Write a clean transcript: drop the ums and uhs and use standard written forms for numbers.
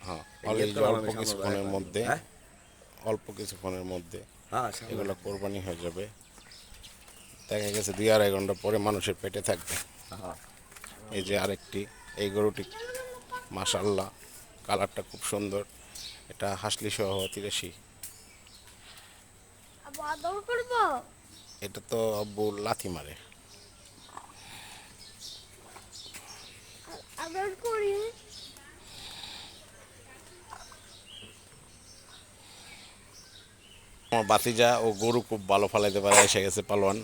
হ্যাঁ, এর এই তো যে অল্প আমি সামনে কিছুক্ষণের রাখলাম মধ্যে, হ্যাঁ হ্যাঁ সামনে এগুলো রাখলাম কোরবানি হয়ে যাবে। দেখা গেছে 2-2.5 ঘন্টা পরে মানুষের পেটে থাকবে। হ্যাঁ এই যে আরেকটি, এই গরুটি মাশাআল্লাহ, কালারটা খুব সুন্দর। এটা হাসলি সহ 83। আবু আদর করব এটা তো আব্বু লাথি মারে। আদর করি আমার বাতিজা ও গরু খুব ভালো ফালাইতে পারে, এসে গেছে পালোয়ান।